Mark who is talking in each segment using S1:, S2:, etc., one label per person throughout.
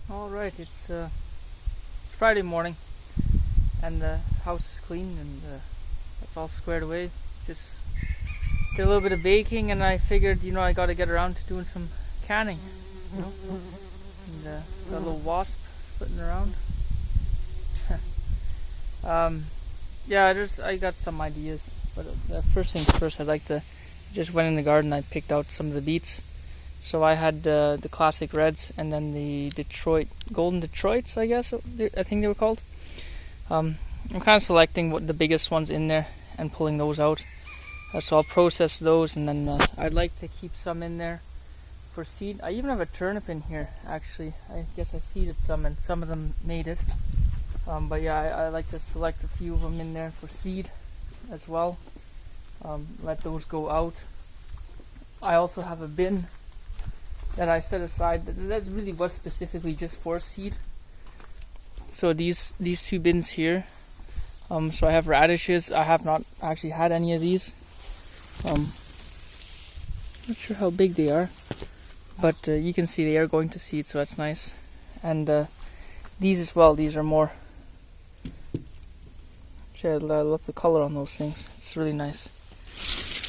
S1: Alright, it's Friday morning and the house is clean and it's all squared away. Just did a little bit of baking and I figured, I gotta get around to doing some canning, And got a little wasp flitting around. I got some ideas, but first things first, just went in the garden. I picked out some of the beets. So I had the classic reds and then the golden Detroits, I think they were called. I'm kind of selecting the biggest ones in there and pulling those out. So I'll process those, and then I'd like to keep some in there for seed. I even have a turnip in here, actually. I guess I seeded some and some of them made it. But yeah, I like to select a few of them in there for seed as well. Let those go out. I also have a bin that I set aside that really was specifically just for seed. So these two bins here. So I have radishes. I have not actually had any of these. Not sure how big they are, but you can see they are going to seed, so that's nice. And these as well. These are more. I love the color on those things. It's really nice.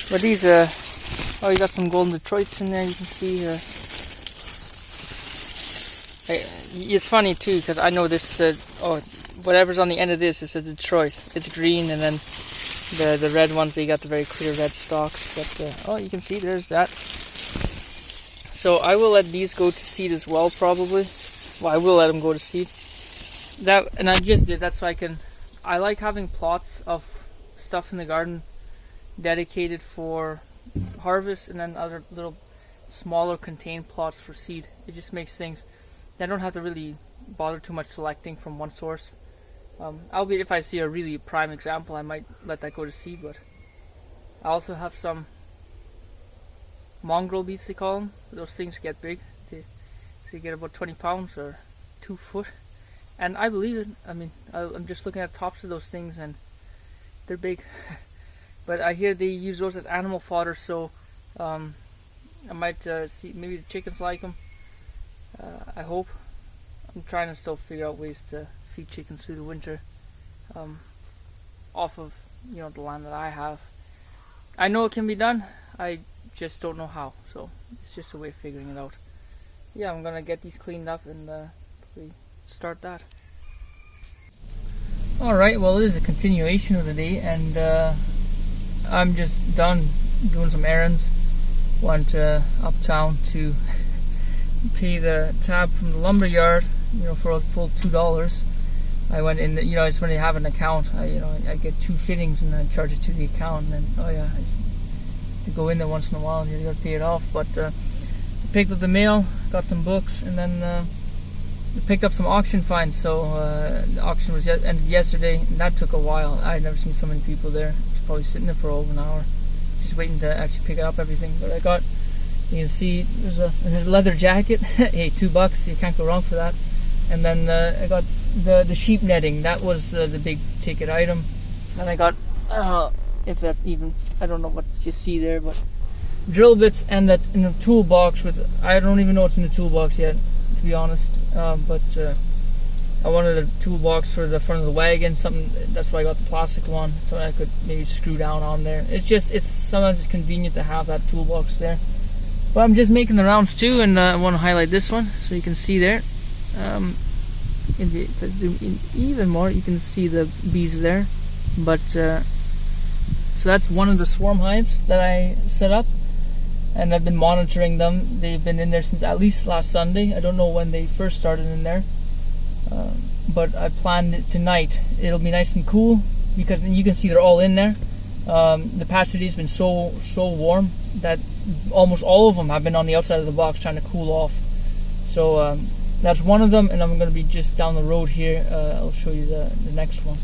S1: But these, you got some golden Detroits in there. You can see. It's funny too, because I know this is whatever's on the end of this is a Detroit. It's green, and then the red ones, they got the very clear red stalks. But you can see there's that. So I will let these go to seed as well, probably. Well, I will let them go to seed. And I just did that so I like having plots of stuff in the garden dedicated for harvest, and then other little smaller contained plots for seed. It just makes things. I don't have to really bother too much selecting from one source. Albeit if I see a really prime example, I might let that go to seed. But I also have some mongrel beets, they call them. Those things get big. They get about 20 pounds or 2 foot. And I believe it. I mean, I'm just looking at the tops of those things and they're big. But I hear they use those as animal fodder, so I might see, maybe the chickens like them. I hope. I'm trying to still figure out ways to feed chickens through the winter off of the land that I have. I know it can be done, I just don't know how, so it's just a way of figuring it out. Yeah, I'm gonna get these cleaned up and hopefully start that. Alright, well, it is a continuation of the day, and I'm just done doing some errands. Went uptown to pay the tab from the lumber yard, for a full $2. I went in, I just when you have an account, I get 2 fittings and then I charge it to the account, and then I have to go in there once in a while and you gotta pay it off. But I picked up the mail, got some books, and then picked up some auction finds. So the auction was ended yesterday, and that took a while. I had never seen so many people there. It's probably sitting there for over an hour, just waiting to actually pick up everything. But I got, you can see there's a leather jacket. Hey, $2, you can't go wrong for that. And then I got the sheep netting. That was the big ticket item. And I got, if that even, I don't know what you see there, but drill bits and that in a toolbox with, I don't even know what's in the toolbox yet, to be honest. But I wanted a toolbox for the front of the wagon, something. That's why I got the plastic one, so I could maybe screw down on there. Sometimes it's convenient to have that toolbox there. But I'm just making the rounds too, and I want to highlight this one so you can see there. If I zoom in even more, you can see the bees there. But so that's one of the swarm hives that I set up, and I've been monitoring them. They've been in there since at least last Sunday. I don't know when they first started in there, but I planned it tonight. It'll be nice and cool because you can see they're all in there. The past 2 days have been so warm that almost all of them have been on the outside of the box trying to cool off. So that's one of them, and I'm going to be just down the road here. I'll show you the next one.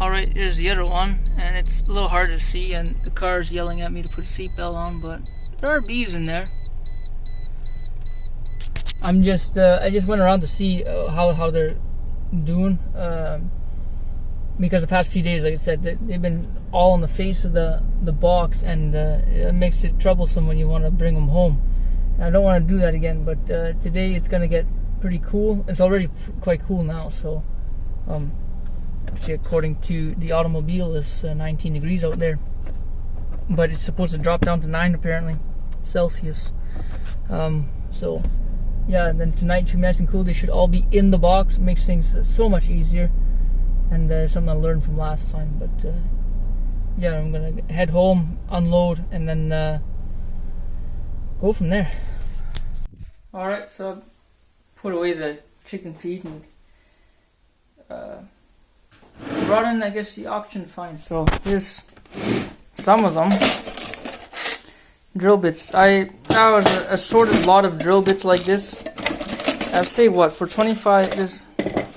S1: Alright, here's the other one, and it's a little hard to see, and the car is yelling at me to put a seatbelt on, but there are bees in there. I just went around to see how they're doing, because the past few days, like I said, they've been all on the face of the box, and it makes it troublesome when you want to bring them home. And I don't want to do that again, but today it's going to get pretty cool. It's already quite cool now, so actually according to the automobile it's 19 degrees out there, but it's supposed to drop down to 9 apparently Celsius. So yeah, and then tonight should be nice and cool. They should all be in the box. It makes things so much easier, and something I learned from last time. But yeah, I'm gonna head home, unload, and then go from there. Alright, so I've put away the chicken feed and brought in, I guess, the auction finds. So here's some of them. Drill bits. I was a assorted lot of drill bits like this. I'll say what, for 25, there's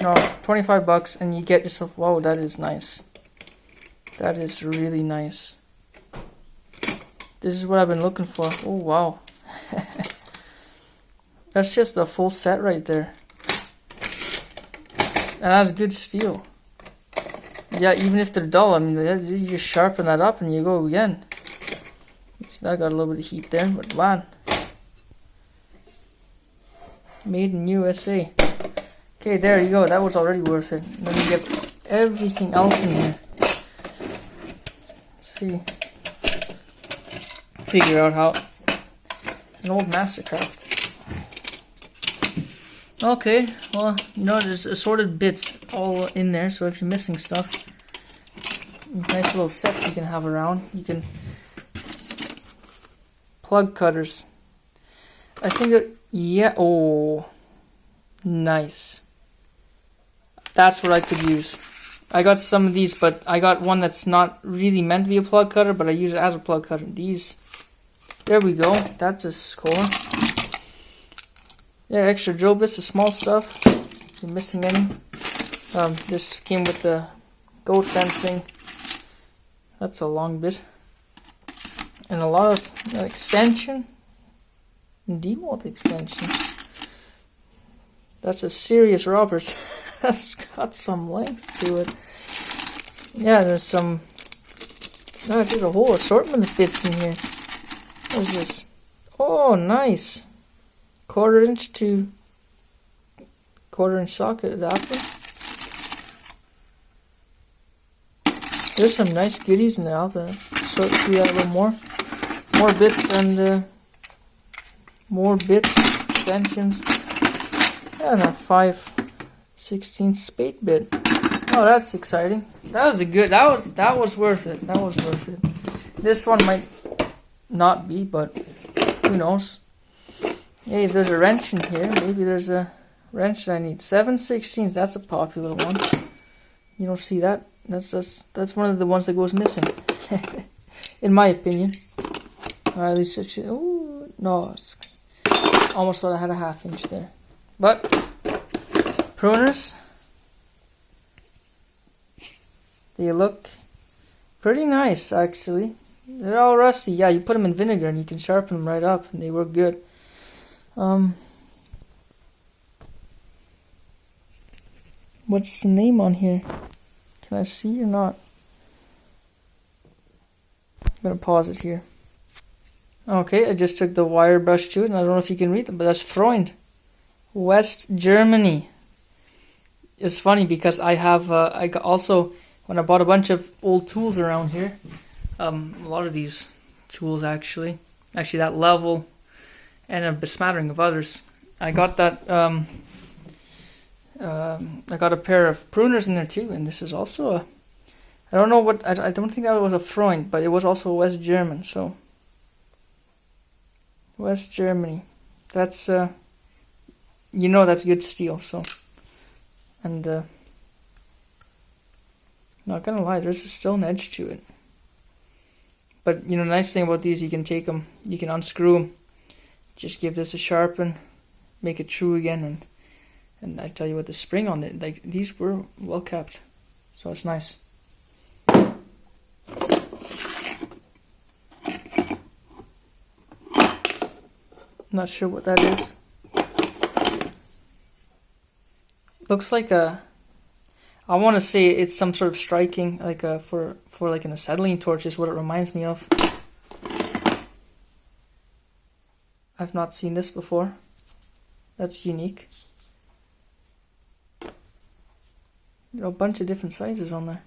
S1: no 25 bucks, and you get yourself. Whoa, that is nice. That is really nice. This is what I've been looking for. Oh wow. That's just a full set right there. And that's good steel. Yeah, even if they're dull, I mean, you just sharpen that up and you go again. So that got a little bit of heat there, but man. Made in USA. Okay, there you go. That was already worth it. Let me get everything else in here. Let's see. Figure out how. It's an old Mastercraft. Okay, well, you know, there's assorted bits all in there, so if you're missing stuff, these nice little sets you can have around. You can plug cutters. I think that, yeah, oh, nice. That's what I could use. I got some of these, but I got one that's not really meant to be a plug cutter, but I use it as a plug cutter. These, there we go. That's a score. Yeah, extra drill bits, the small stuff. If you're missing any. This came with the goat fencing. That's a long bit. And a lot of extension. And demold extension. That's a serious Roberts. That's got some length to it. Yeah, there's some. Oh, there's a whole assortment of bits in here. What is this? Oh, nice. 1/4 inch to 1/4 inch socket adapter. There's some nice goodies in there. I'll have to sort through that a little more. More bits and more bits, extensions, and a 5/16 spade bit. Oh, that's exciting. That was a good. That was worth it. That was worth it. This one might not be, but who knows? Hey, if there's a wrench in here, maybe there's a wrench that I need. 7/16. That's a popular one. You don't see that. That's one of the ones that goes missing, in my opinion. Or at least it should. Oh no, almost thought I had a 1/2 inch there. But pruners, they look pretty nice actually. They're all rusty. Yeah, you put them in vinegar and you can sharpen them right up, and they work good. What's the name on here? Can I see or not? I'm gonna pause it here. Okay, I just took the wire brush to it, and I don't know if you can read them, but that's Freund, West Germany. It's funny because I have, I got also, when I bought a bunch of old tools around here, a lot of these tools actually that level, and a besmattering of others. I got that, I got a pair of pruners in there too, and this is also a, I don't know what, I don't think that was a Freund, but it was also West German, so. West Germany. That's, you know that's good steel, so. And, not gonna lie, there's still an edge to it. But, you know, the nice thing about these, you can take them, you can unscrew them, just give this a sharpen, make it true again, and I tell you what, the spring on it, like, these were well kept, so it's nice. Not sure what that is. Looks like a, I want to say it's some sort of striking, like a, for like an acetylene torch is what it reminds me of. I've not seen this before. That's unique. a bunch of different sizes on there.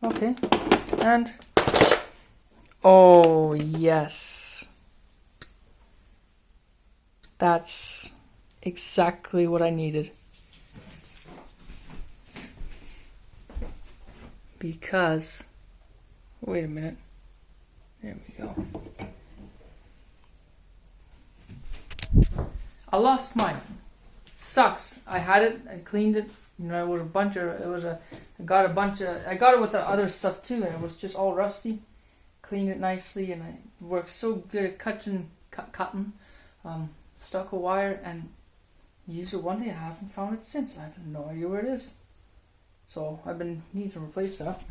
S1: Okay, and oh yes, that's exactly what I needed. Because, wait a minute, there we go. I lost mine. It sucks. I had it, I cleaned it. You know, it was a bunch of, I got it with the other stuff too, and it was just all rusty. Cleaned it nicely, and I worked so good at cutting stucco wire, and used it one day. I haven't found it since. I have no idea where it is. So I've been needing to replace that.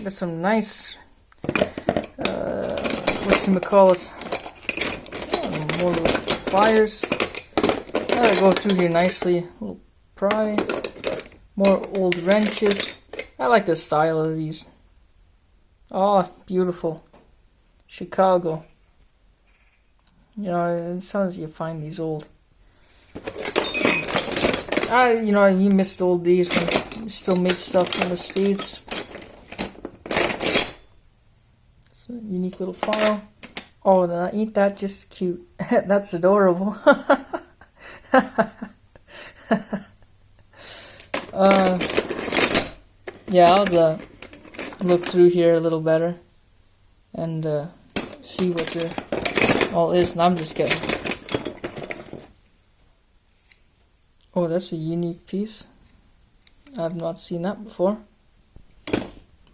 S1: Got some nice, whatchamacallit, more little pliers. Gotta go through here nicely. A little pry, more old wrenches. I like the style of these. Oh, beautiful. Chicago. You know, it sounds you find these old. You miss the old days when you still make stuff in the States. It's a unique little file. Oh, then ain't that just cute? That's adorable. Yeah, I'll look through here a little better and see what the all is. And I'm just getting. Oh, that's a unique piece. I've not seen that before.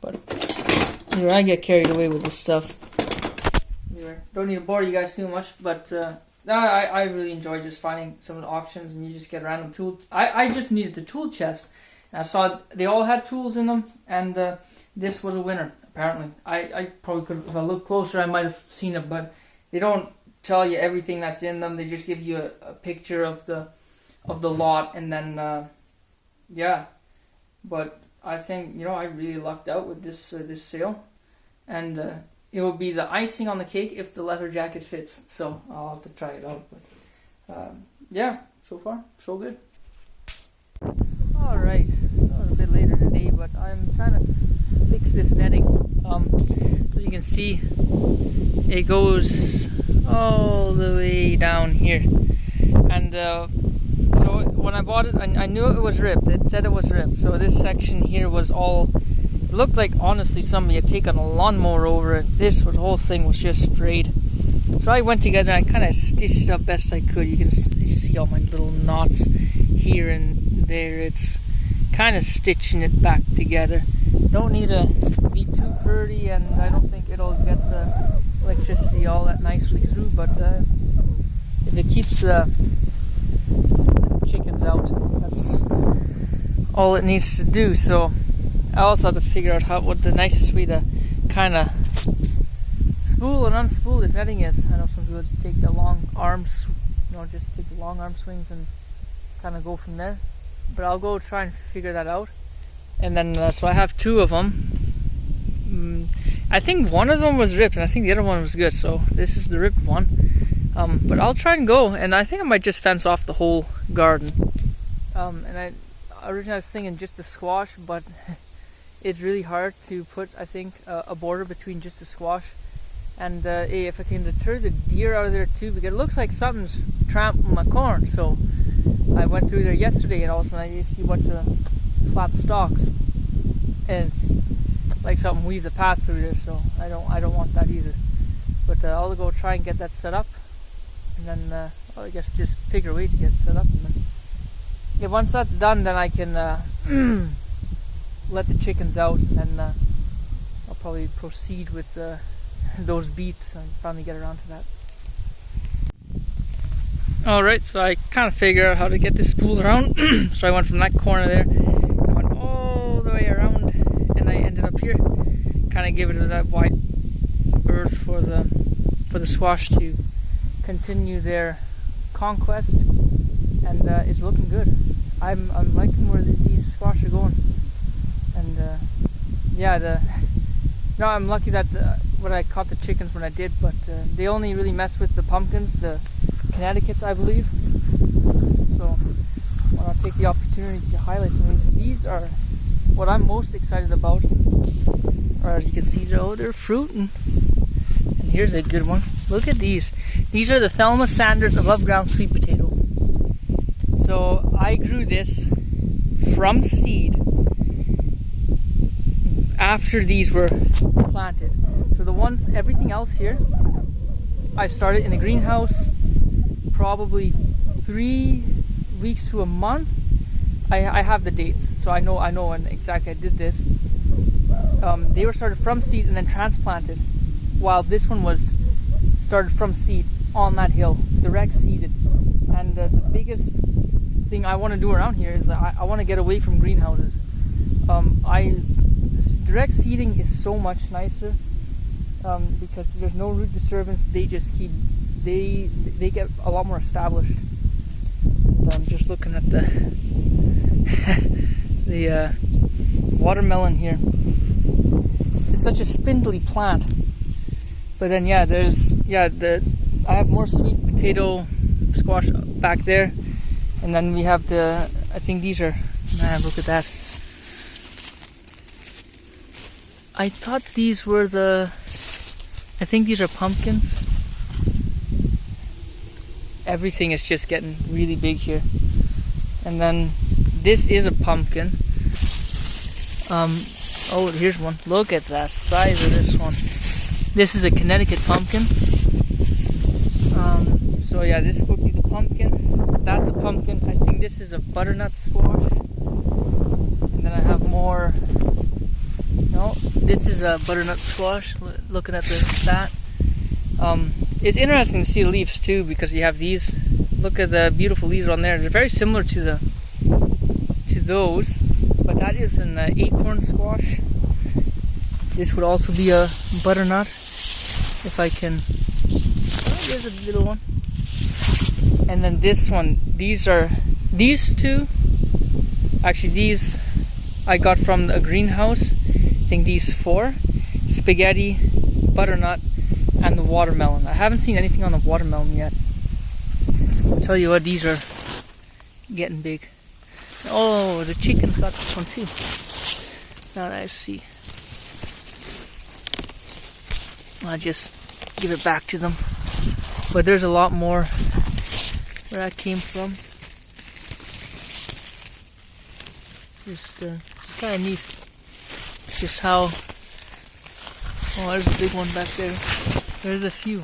S1: But anyway, I get carried away with this stuff. Anyway, don't need to bore you guys too much, but I really enjoy just finding some of the auctions, and you just get a random tool. I just needed the tool chest, and I saw they all had tools in them, and this was a winner apparently. I probably could, if I looked closer, I might have seen it, but they don't tell you everything that's in them. They just give you a picture of the lot, and then yeah. But I think, I really lucked out with this sale, and it will be the icing on the cake if the leather jacket fits. So I'll have to try it out. But yeah, so far so good. All right, a bit later in the day, but I'm trying to fix this netting. So you can see, it goes all the way down here, and so when I bought it, I knew it was ripped. It said it was ripped. So this section here was all, it looked like honestly somebody had taken a lawnmower over it. The whole thing was just frayed. So I went together and I kind of stitched it up best I could. You can see all my little knots here and there. It's kind of stitching it back together. Don't need to be too pretty, and I don't think it'll get the electricity all that nicely through, but if it keeps the chickens out, that's all it needs to do. So I also have to figure out what the nicest way to kind of spool and unspool this netting is. I know some people take the long arms, just take the long arm swings and kind of go from there, but I'll go try and figure that out. And then so I have two of them. I think one of them was ripped, and I think the other one was good, so this is the ripped one. But I'll try and go, and I think I might just fence off the whole garden. And originally I was thinking just a squash, but it's really hard to put, I think, a border between just a squash. And if I can deter the deer out of there too, because it looks like something's trampling my corn. So I went through there yesterday, and all of a sudden I see a bunch of flat stalks, and it's like something weaves a path through there. So I don't want that either. But I'll go try and get that set up, and then I guess just figure a way to get it set up. And then once that's done, then I can let the chickens out, and then I'll probably proceed with those beets and finally get around to that. Alright, so I kind of figured out how to get this spool around. So I went from that corner there, I went all the way around, and I ended up here. Kind of give it that wide berth for the squash to continue their conquest, and it's looking good. I'm liking where these squash are going, and yeah, I'm lucky that when I caught the chickens when I did, but they only really mess with the pumpkins, the Connecticut's, I believe. So I'll take the opportunity to highlight some of these. These are what I'm most excited about. Or as you can see, they're fruiting. And here's a good one. Look at these. These are the Thelma Sanders above ground sweet potato. So I grew this from seed after these were planted. So the ones, everything else here, I started in a greenhouse probably 3 weeks to a month. I have the dates, so I know when exactly I did this. They were started from seed and then transplanted, while this one was started from seed on that hill, direct seeded. And the biggest thing I want to do around here is that I want to get away from greenhouses. Direct seeding is so much nicer because there's no root disturbance. They just keep, they get a lot more established. And I'm just looking at the the watermelon here. It's such a spindly plant. But then I have more sweet potato squash back there. And then we have I think these are, man, look at that. I thought these were I think these are pumpkins. Everything is just getting really big here. And then this is a pumpkin. Oh, here's one. Look at that size of this one. This is a Connecticut pumpkin. So yeah, this would be the pumpkin. That's a pumpkin. I think this is a butternut squash. And then I have more. No, this is a butternut squash. Looking at that. It's interesting to see the leaves too, because you have these. Look at the beautiful leaves on there. They're very similar to those, but that is an acorn squash. This would also be a butternut, if I can. Oh, there's a little one. And then this one. These two. Actually, these I got from a greenhouse. I think these 4: spaghetti, butternut, and the watermelon. I haven't seen anything on the watermelon yet. I'll tell you what, these are getting big. Oh, the chickens got this one too. Now that I see. I'll just give it back to them. But there's a lot more where that came from. It's kind of neat. It's just how. Oh, there's a big one back there. There's a few.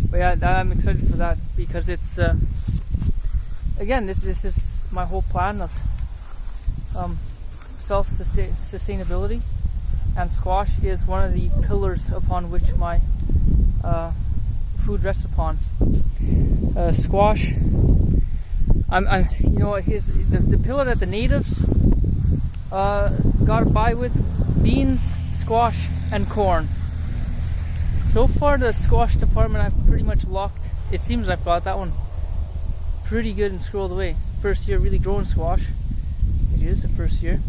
S1: But yeah, I'm excited for that because it's again, this is my whole plan of self-sustainability, and squash is one of the pillars upon which my food rests upon. Squash. Here's the pillar that the natives got by with: beans, squash, and corn. So far, the squash department I've pretty much locked. It seems I've got that one pretty good and squirreled away. First year really growing squash. It is the first year.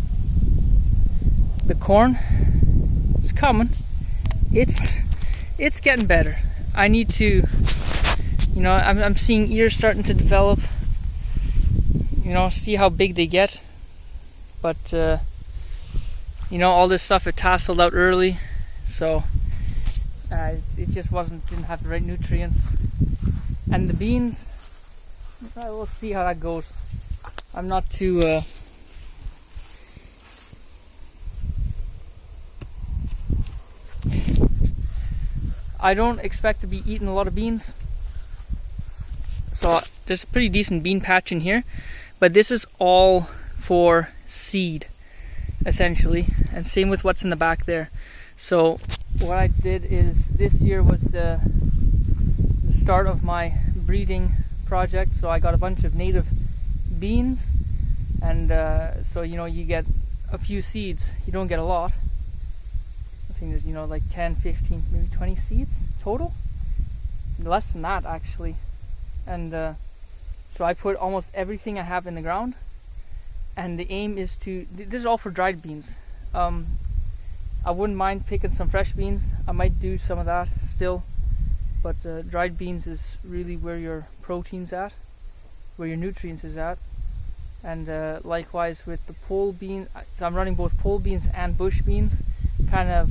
S1: The corn, it's coming. It's getting better. I need to, I'm seeing ears starting to develop. See how big they get. But all this stuff it tasseled out early, so it just didn't have the right nutrients. And the beans, we'll see how that goes. I'm not too I don't expect to be eating a lot of beans, so there's a pretty decent bean patch in here, but this is all for seed essentially, and same with what's in the back there. So what I did is, this year was the start of my breeding project, so I got a bunch of native beans, and so you get a few seeds. You don't get a lot. I think there's like 10, 15, maybe 20 seeds total, less than that actually. And so I put almost everything I have in the ground, and the aim is to, this is all for dried beans. I wouldn't mind picking some fresh beans. I might do some of that still, but dried beans is really where your protein's at, where your nutrients is at. And likewise with the pole bean, so I'm running both pole beans and bush beans, kind of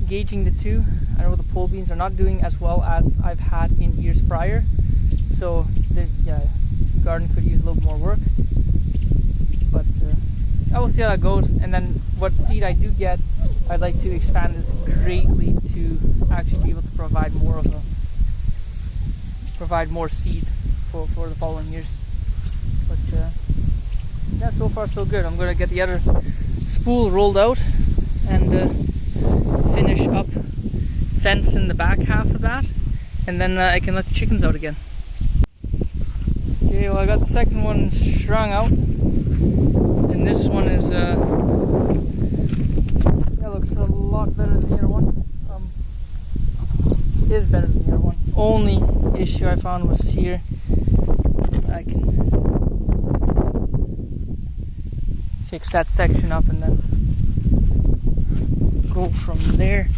S1: gauging the two. I know the pole beans are not doing as well as I've had in years prior, so the garden could use a little more work, but I will see how that goes. And then what seed I do get, I'd like to expand this greatly to actually be able to provide more seed for the following years. But yeah, so far so good. I'm going to get the other spool rolled out and finish up fence in the back half of that, and then I can let the chickens out again. Okay, well I got the second one strung out, and this one is that looks a lot better than the other one. Is better than the other one. Only issue I found was here. I can fix that section up and then go from there.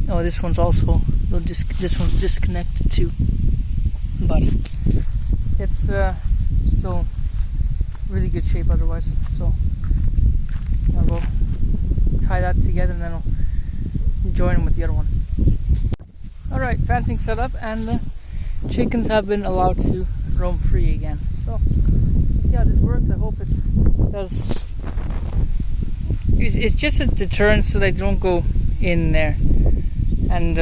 S1: Oh, this one's also this one's disconnected too, but it's still really good shape otherwise. So I'll go tie that together and then I'll join them with the other one. Alright, fencing set up and the chickens have been allowed to roam free again. So let's see how this works. I hope it does. It's just a deterrent so they don't go in there, and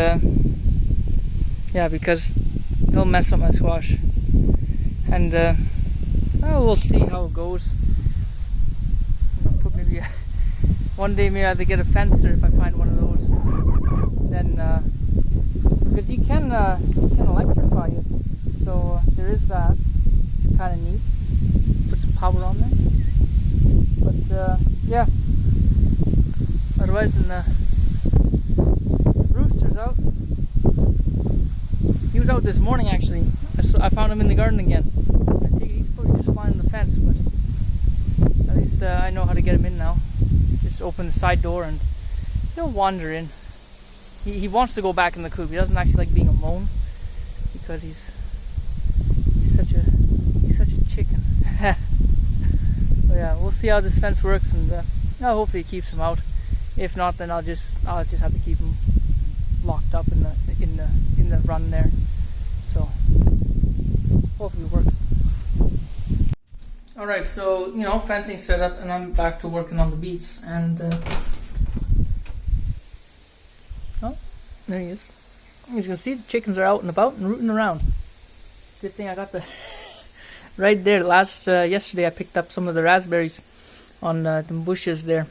S1: yeah, because they'll mess up my squash. And well, we'll see how it goes. Put maybe one day maybe I have to get a fencer if I find one of those. Then because you can electrify it, so there is that. It's kind of neat. Put some power on there. But yeah. Otherwise, the rooster's out. He was out this morning actually. I found him in the garden again. I think he's probably just flying the fence, but at least I know how to get him in now. Just open the side door and he'll wander in. He wants to go back in the coop. He doesn't actually like being alone because he's such a chicken. But yeah, we'll see how this fence works, and hopefully it keeps him out. If not, then I'll just have to keep him locked up in the run there. So hopefully it works. All right, so fencing set up, and I'm back to working on the beets. And oh, there he is. As you can see, the chickens are out and about and rooting around. Good thing I got the right there. Yesterday I picked up some of the raspberries on the bushes there.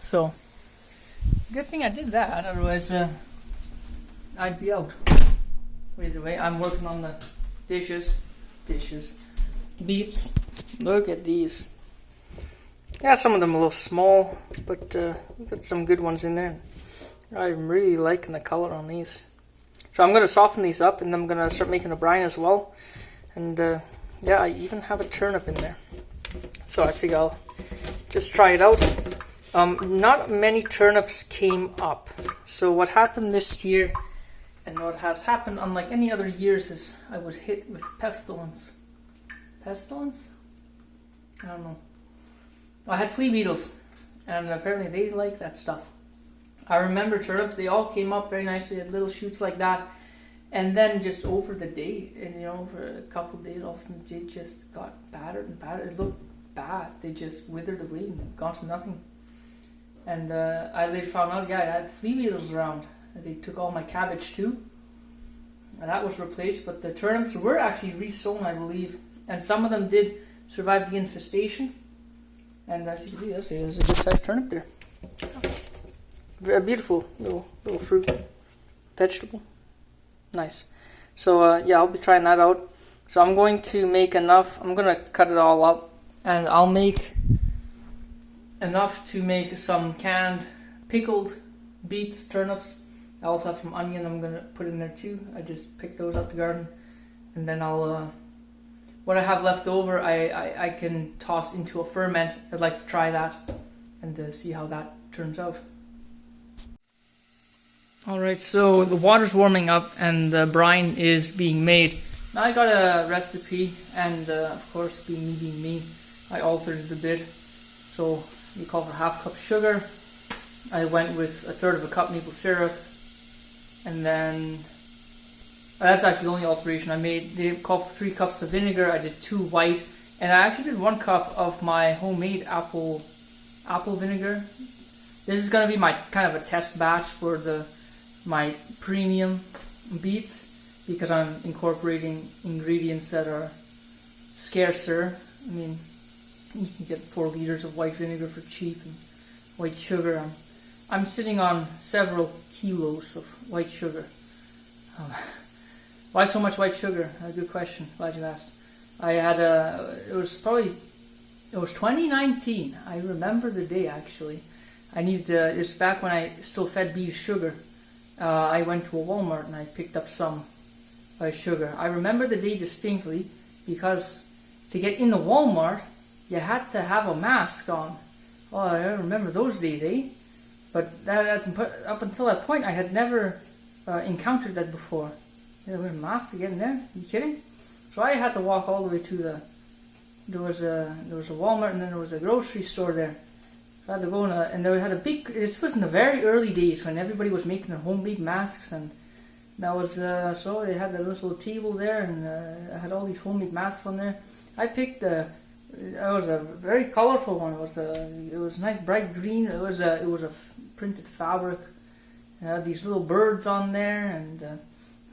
S1: So good thing I did that, otherwise I'd be out. Either way, I'm working on the beets. Look at these. Yeah, some of them a little small, but we've got some good ones in there. I'm really liking the color on these. So I'm going to soften these up, and then I'm going to start making a brine as well. And yeah, I even have a turnip in there. So I figure I'll just try it out. Not many turnips came up. So what happened this year, and what has happened unlike any other years, is I was hit with pestilence. Pestilence? I don't know. I had flea beetles, and apparently they like that stuff. I remember turnips, they all came up very nicely, had little shoots like that, and then just over the day, and for a couple of days, all of a sudden they just got battered and battered. It looked bad. They just withered away and gone to nothing. And I later found out, yeah, I had flea beetles around. They took all my cabbage too. And that was replaced, but the turnips were actually resown, I believe. And some of them did survive the infestation. And as you can see, there's a good sized turnip there. Very beautiful little fruit, vegetable, nice. So yeah, I'll be trying that out. So I'm going to make enough. I'm gonna cut it all up, and I'll make enough to make some canned pickled beets, turnips. I also have some onion I'm gonna put in there too. I just picked those out the garden, and then I'll what I have left over I can toss into a ferment. I'd like to try that and see how that turns out. Alright, so the water's warming up and the brine is being made. Now I got a recipe, and of course, being me, I altered it a bit. So you call for half cup sugar. I went with a third of a cup maple syrup, and then that's actually the only alteration I made. They called for 3 cups of vinegar. I did 2 white, and I actually did 1 cup of my homemade apple vinegar. This is going to be my kind of a test batch for my premium beets, because I'm incorporating ingredients that are scarcer. I mean, you can get 4 liters of white vinegar for cheap, and white sugar. I'm sitting on several kilos of white sugar. Why so much white sugar? A good question. Glad you asked. I had it was 2019. I remember the day actually. It was back when I still fed bees sugar. I went to a Walmart and I picked up some sugar. I remember the day distinctly because to get in the Walmart, you had to have a mask on. Oh, I remember those days, eh? But up until that point, I had never encountered that before. You had to wear a mask to get in there? Are you kidding? So I had to walk all the way to there was a Walmart, and then there was a grocery store there. So I had to go and they had a big. This was in the very early days when everybody was making their homemade masks, and that was so they had that little table there, and I had all these homemade masks on there. I picked it was a very colorful one. It was nice bright green. It was a printed fabric. It had these little birds on there, and I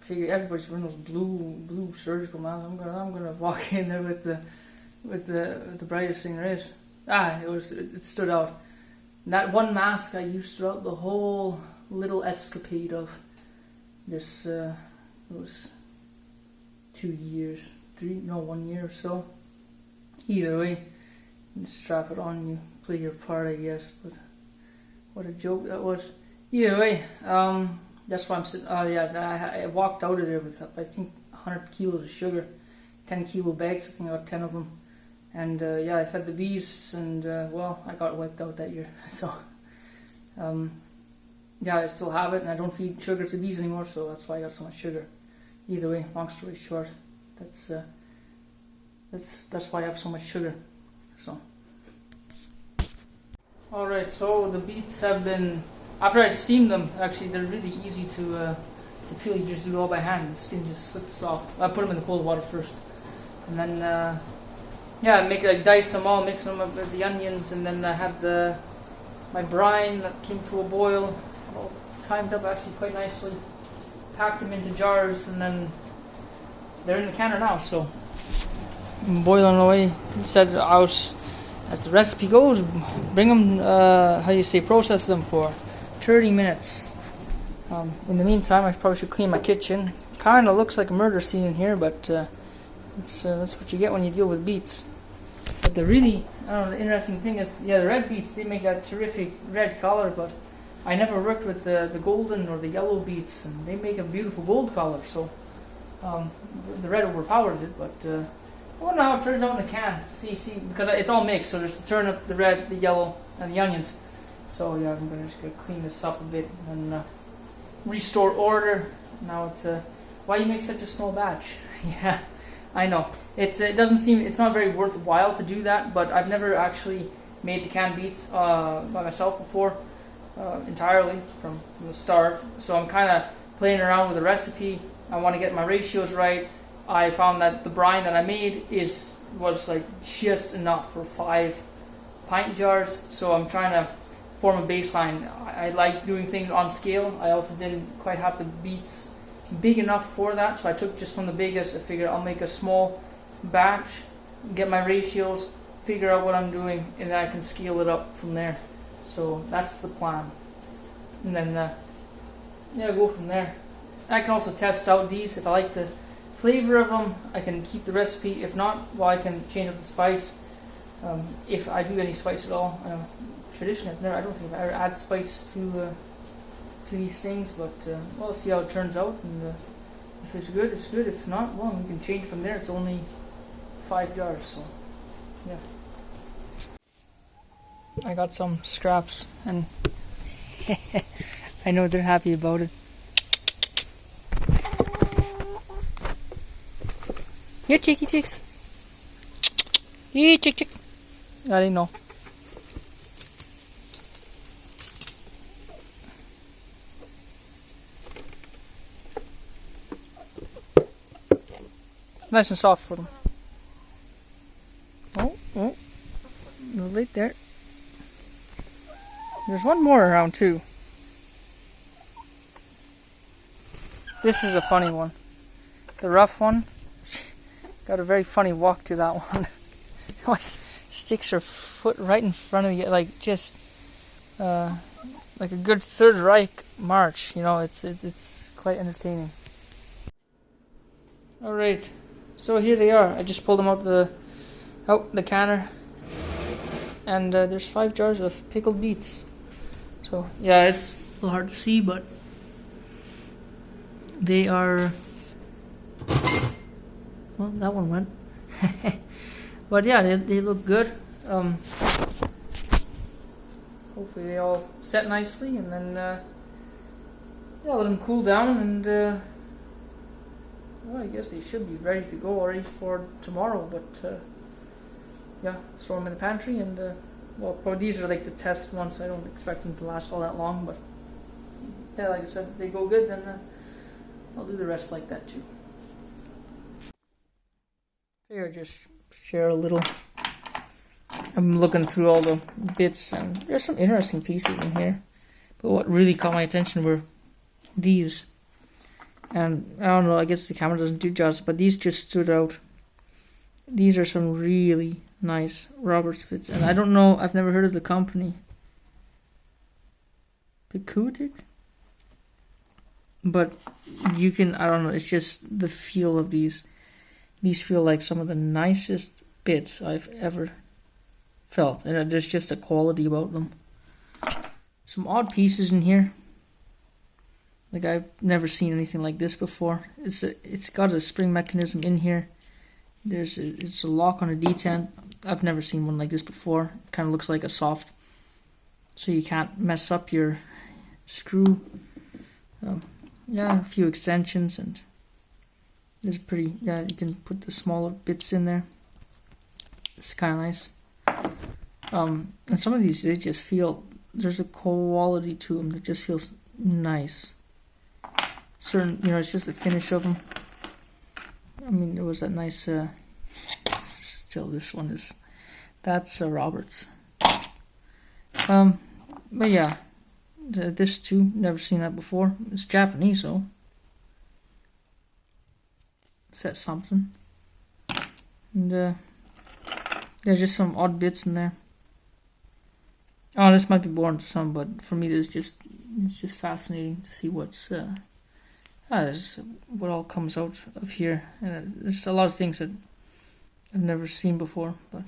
S1: figured everybody's wearing those blue surgical masks. I'm gonna walk in there with the brightest thing there is. It stood out. And that one mask I used throughout the whole little escapade of this. It was 2 years, 1 year or so. Either way, you strap it on, you play your part, I guess. But what a joke that was. Either way, that's why I'm sitting. I walked out of there with I think 100 kilos of sugar, 10 kilo bags. I think I got 10 of them. And I fed the bees, and I got wiped out that year. So I still have it, and I don't feed sugar to bees anymore. So that's why I got so much sugar. Either way, long story short, that's why I have so much sugar. So, all right. So the beets have been, after I steamed them. Actually, they're really easy to peel. You just do it all by hand. The skin just slips off. I put them in the cold water first, and then dice them all, mix them up with the onions, and then I had my brine that came to a boil, all timed up actually quite nicely. Packed them into jars, and then they're in the canner now. So boiling away. He said, as the recipe goes, bring them. Process them for 30 minutes. In the meantime, I probably should clean my kitchen. Kind of looks like a murder scene in here, but that's what you get when you deal with beets. But the interesting thing is, the red beets, they make that terrific red color, but I never worked with the golden or the yellow beets, and they make a beautiful gold color. So the red overpowers it, but I wonder how it turns out in the can. See, because it's all mixed, so there's the turnip, the red, the yellow, and the onions. So I'm just gonna clean this up a bit and restore order. Now it's why you make such a small batch? Yeah, I know. It's not very worthwhile to do that, but I've never actually made the canned beets by myself before entirely from the start. So I'm kind of playing around with the recipe. I want to get my ratios right. I found that the brine that I made was like just enough for 5 pint jars. So I'm trying to form a baseline. I like doing things on scale. I also didn't quite have the beets big enough for that, so I took just from the biggest. I figured I'll make a small batch, get my ratios, figure out what I'm doing, and then I can scale it up from there. So that's the plan. And then go from there. I can also test out these. If I like the flavor of them, I can keep the recipe. If not, I can change up the spice. If I do any spice at all. Traditionally, I don't think I ever add spice to these things, but we'll see how it turns out. And if it's good, it's good. If not, we can change from there. It's only 5 jars, so yeah. I got some scraps, and I I know they're happy about it. Here, cheeky chicks. Here, chick chick. I didn't know. Nice and soft for them. Oh, a little late there. There's one more around too. This is a funny one. The rough one. Got a very funny walk to that one. Always sticks her foot right in front of you, like just like a good Third Reich march. You know, it's quite entertaining. All right, so here they are. I just pulled them out the canner, and there's 5 jars of pickled beets. So yeah, it's a little hard to see, but they are. Well, that one went. But yeah, they look good. Hopefully they all set nicely, and then yeah, let them cool down, and well, I guess they should be ready to go already for tomorrow. But yeah, store them in the pantry, and well, probably these are like the test ones. I don't expect them to last all that long, but yeah, like I said, if they go good, then I'll do the rest like that too. Here, just share a little. I'm looking through all the bits, and there's some interesting pieces in here. But what really caught my attention were these. And I don't know, I guess the camera doesn't do justice, but these just stood out. These are some really nice Roberts bits, and I don't know, I've never heard of the company. Picutic? But you can, I don't know, it's just the feel of these. These feel like some of the nicest bits I've ever felt, and there's just a quality about them. Some odd pieces in here. Like, I've never seen anything like this before. It's got a spring mechanism in here. It's a lock on a detent. I've never seen one like this before. It kind of looks like a soft, so you can't mess up your screw. Yeah, a few extensions, and it's pretty. Yeah, you can put the smaller bits in there. It's kind of nice. And some of these, they just feel, there's a quality to them that just feels nice. Certain, you know, it's just the finish of them. I mean, there was that nice, still this one is, that's Roberts. But yeah, this too, never seen that before. It's Japanese, so says something. And there's just some odd bits in there. Oh, this might be boring to some, but for me, it's just fascinating to see what's what all comes out of here. And there's a lot of things that I've never seen before, but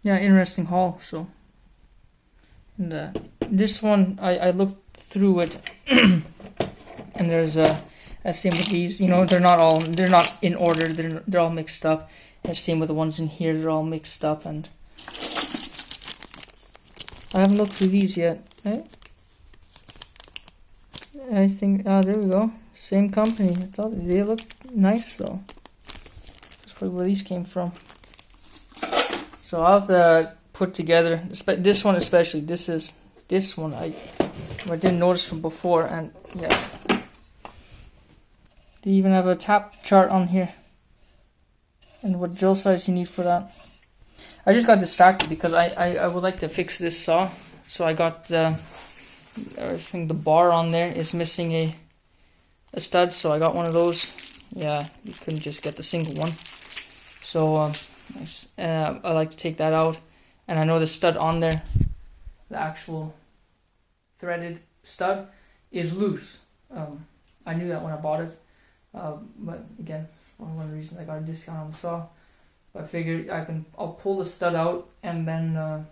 S1: yeah, interesting haul. So, and this one I looked through it, and there's same with these. You know, they're not in order. They're all mixed up. And same with the ones in here. They're all mixed up, and I haven't looked through these yet. Right? I think, there we go. Same company. I thought they looked nice though. That's probably where these came from. So I'll have to put together, this one especially. This one I didn't notice from before, and yeah. They even have a tap chart on here. And what drill size you need for that. I just got distracted because I would like to fix this saw. So I got I think the bar on there is missing a stud, so I got one of those. Yeah, you couldn't just get the single one. So I like to take that out, and I know the stud on there, the actual threaded stud, is loose. I knew that when I bought it, but again, one of the reasons I got a discount on the saw. But I figured I'll pull the stud out and then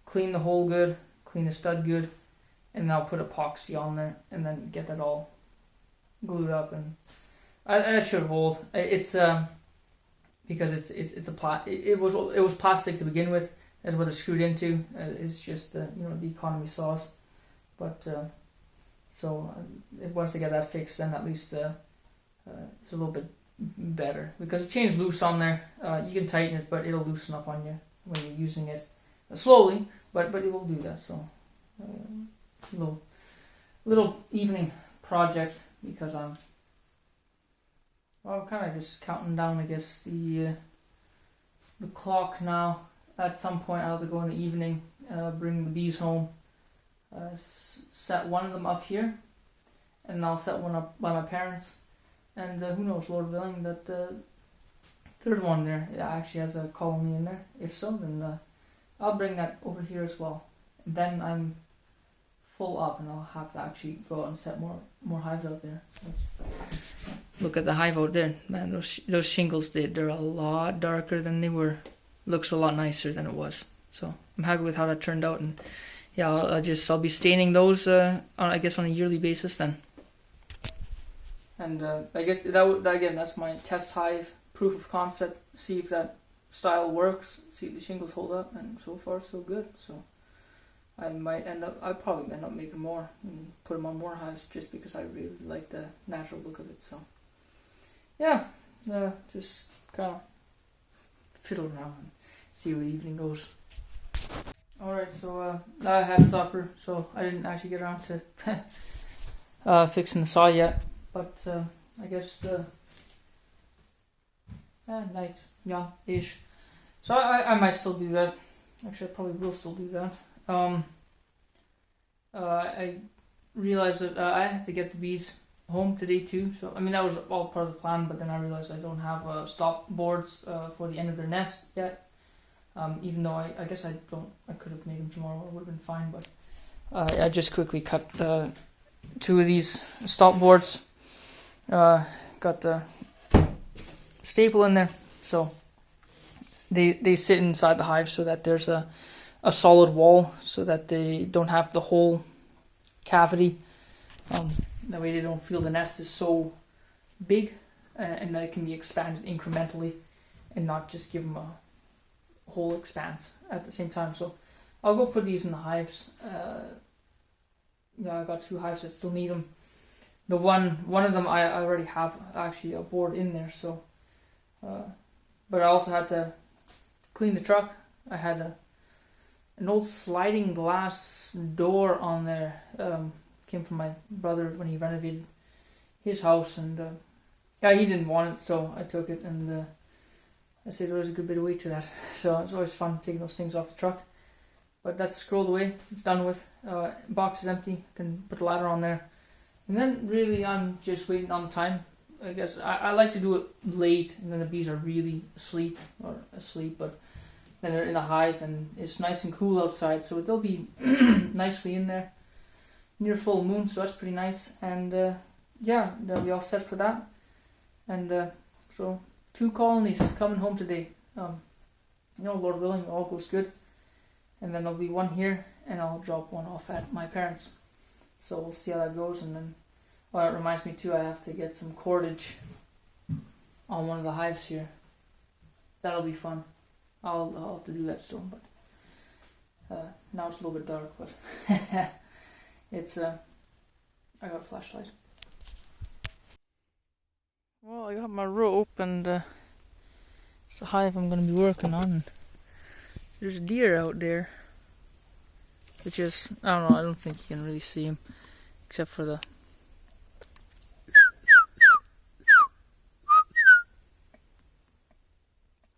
S1: clean the hole good, clean the stud good, and then I'll put epoxy on there and then get that all glued up, and I should hold. It's because it was plastic to begin with. That's what it's screwed into. It's just the economy sauce, but So once they get that fixed, then at least it's a little bit better, because the chain's loose on there. You can tighten it, but it'll loosen up on you when you're using it slowly, but it will do that. So little evening project, because I'm kind of just counting down, I guess, the clock now. At some point I'll have to go in the evening, bring the bees home, set one of them up here, and I'll set one up by my parents, and who knows, Lord willing, that third one there actually has a colony in there. If so, then I'll bring that over here as well. And then I'm full up, and I'll have to actually go out and set more hives out there. Look at the hive out there, man. Those shingles, they're a lot darker than they were. Looks a lot nicer than it was. So I'm happy with how that turned out, and yeah, I'll be staining those I guess on a yearly basis then. And I guess again, that's my test hive, proof of concept. See if that style works. See if the shingles hold up, and so far so good. So I'll probably end up making more and put them on more hives, just because I really like the natural look of it. So yeah, just kind of fiddle around and see where the evening goes. Alright, so I had supper, so I didn't actually get around to fixing the saw yet, but I guess the night's young-ish, so I might still do that. Actually, I probably will still do that. I realized that I have to get the bees home today too, so I mean that was all part of the plan, but then I realized I don't have stop boards for the end of their nest yet. Even though I guess I could have made them tomorrow, it would have been fine, but I just quickly cut 2 of these stop boards, got the staple in there, so they sit inside the hive so that there's a solid wall, so that they don't have the whole cavity. That way they don't feel the nest is so big, and that it can be expanded incrementally and not just give them a whole expanse at the same time. So I'll go put these in the hives. I got 2 hives that still need them. The one of them I already have actually a board in there, so but I also had to clean the truck. I had an old sliding glass door on there, came from my brother when he renovated his house, and he didn't want it, so I took it, and I said there was a good bit of weight to that, so it's always fun taking those things off the truck. But that's scrolled away, it's done with. Box is empty, can put the ladder on there, and then really I'm just waiting on time. I guess I like to do it late, and then the bees are really asleep, but then they're in a hive and it's nice and cool outside, so they'll be nicely in there near full moon, so that's pretty nice. And they'll be all set for that. And so 2 colonies coming home today. Lord willing, all goes good. And then there'll be 1 here, and I'll drop 1 off at my parents'. So we'll see how that goes. And then, it reminds me too, I have to get some cordage on one of the hives here. That'll be fun. I'll have to do that still, but now it's a little bit dark, but it's I got a flashlight. Well, I got my rope, and it's the hive I'm going to be working on. There's a deer out there, which is, I don't know, I don't think you can really see him, except for the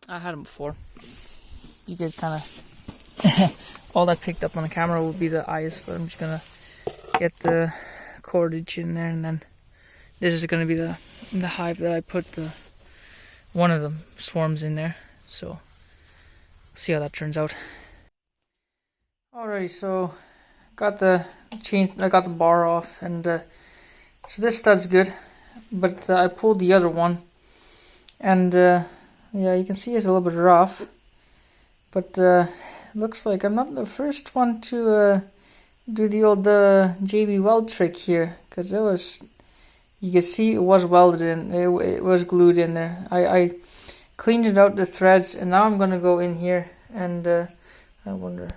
S1: I had him before. You could kind of all that picked up on the camera will be the eyes, but I'm just gonna get the cordage in there, and then this is gonna be the hive that I put one of the swarms in there. So see how that turns out. Alrighty, so got the chain, I got the bar off, and so this stud's good, but I pulled the other one, and yeah, you can see it's a little bit rough, but looks like I'm not the first one to do the old JB weld trick here, because it was, you can see it was welded in, it was glued in there. I cleaned it out the threads, and now I'm going to go in here, and I'm going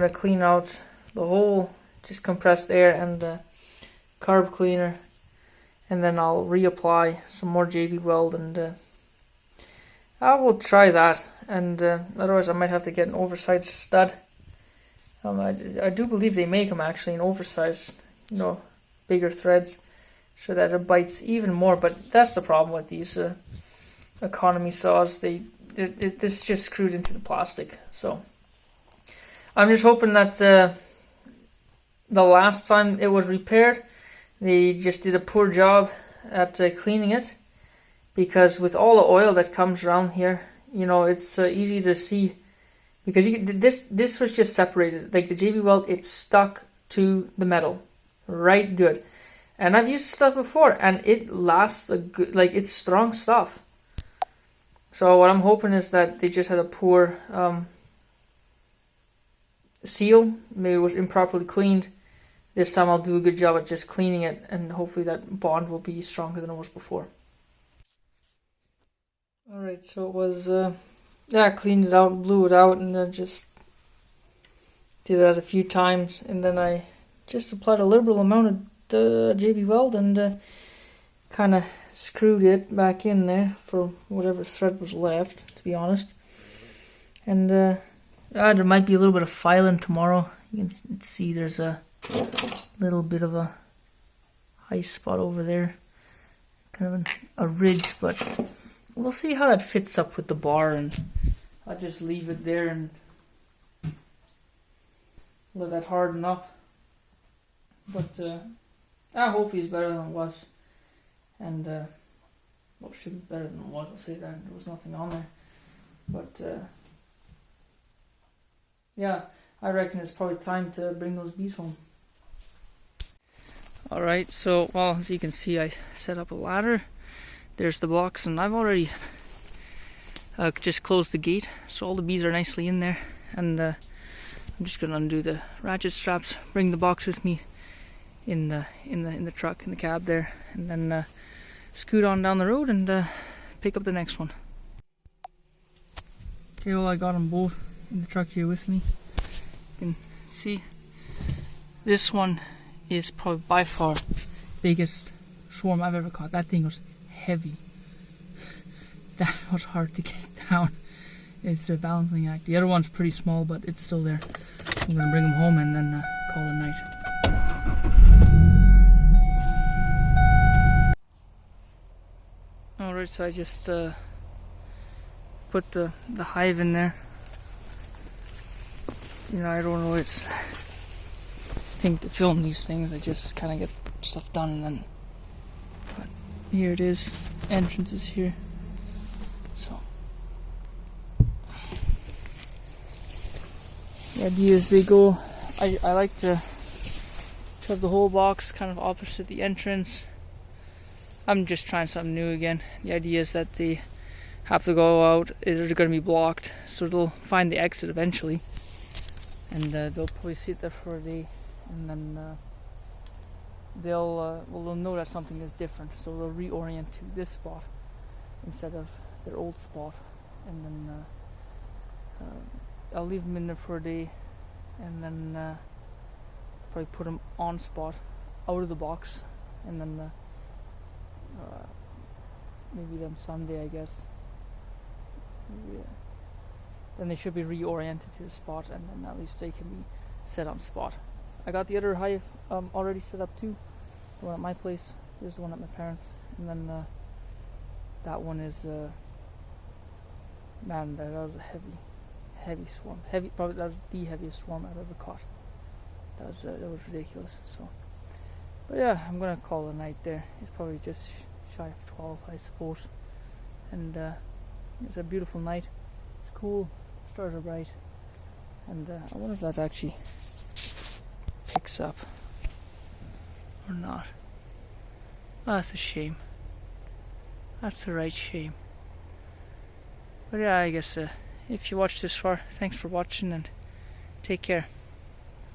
S1: to clean out the whole just compressed air and carb cleaner, and then I'll reapply some more JB Weld, and I will try that. And otherwise I might have to get an oversized stud. I do believe they make them actually in oversized, bigger threads, so that it bites even more. But that's the problem with these economy saws. This is just screwed into the plastic. So I'm just hoping that the last time it was repaired, they just did a poor job at cleaning it, because with all the oil that comes around here, it's easy to see, because this was just separated. Like the JB Weld, it's stuck to the metal right good, and I've used stuff before and it lasts a good, like, it's strong stuff. So what I'm hoping is that they just had a poor seal, maybe it was improperly cleaned. This time I'll do a good job at just cleaning it, and hopefully that bond will be stronger than it was before. Alright, so it was, I cleaned it out, blew it out, and then just did that a few times, and then I just applied a liberal amount of JB Weld and kind of screwed it back in there for whatever thread was left, to be honest. And there might be a little bit of filing tomorrow. You can see there's a little bit of a high spot over there, kind of a ridge, but we'll see how that fits up with the bar, and I'll just leave it there and let that harden up. But hopefully it's better than it was, and well, it should be better than it was, I'll say that. There was nothing on there, but yeah, I reckon it's probably time to bring those bees home. Alright, so, well, as you can see, I set up a ladder. There's the box, and I've already just closed the gate, so all the bees are nicely in there. And I'm just going to undo the ratchet straps, bring the box with me in the truck, in the cab there, and then scoot on down the road and pick up the next one. Okay, well, I got them both in the truck here with me. You can see this one is probably by far the biggest swarm I've ever caught. That thing was heavy. That was hard to get down. It's a balancing act. The other one's pretty small, but it's still there. I'm gonna bring them home and then call it a night. Alright, so I just put the hive in there. I don't know, it's think to film these things, I just kind of get stuff done, and then, but here it is. Entrance is here. So the idea is they go, I like to have the whole box kind of opposite the entrance. I'm just trying something new again. The idea is that they have to go out, they're going to be blocked, so they'll find the exit eventually, and they'll probably sit there for a day, and then they'll know that something is different, so they'll reorient to this spot instead of their old spot, and then I'll leave them in there for a day, and then probably put them on spot out of the box, and then maybe then Sunday, I guess. Maybe, then they should be reoriented to the spot, and then at least they can be set on spot. I got the other hive already set up too. The one at my place. This is the one at my parents', and then that one is man, that was a heavy swarm. Probably that was the heaviest swarm I've ever caught. That was ridiculous. So, but yeah, I'm gonna call it a night there. It's probably just shy of 12, I suppose, and it's a beautiful night. It's cool. Stars are bright, and I wonder if that actually picks up or not. Oh, that's a shame. That's the right shame. But yeah, I guess if you watched this far, thanks for watching, and take care.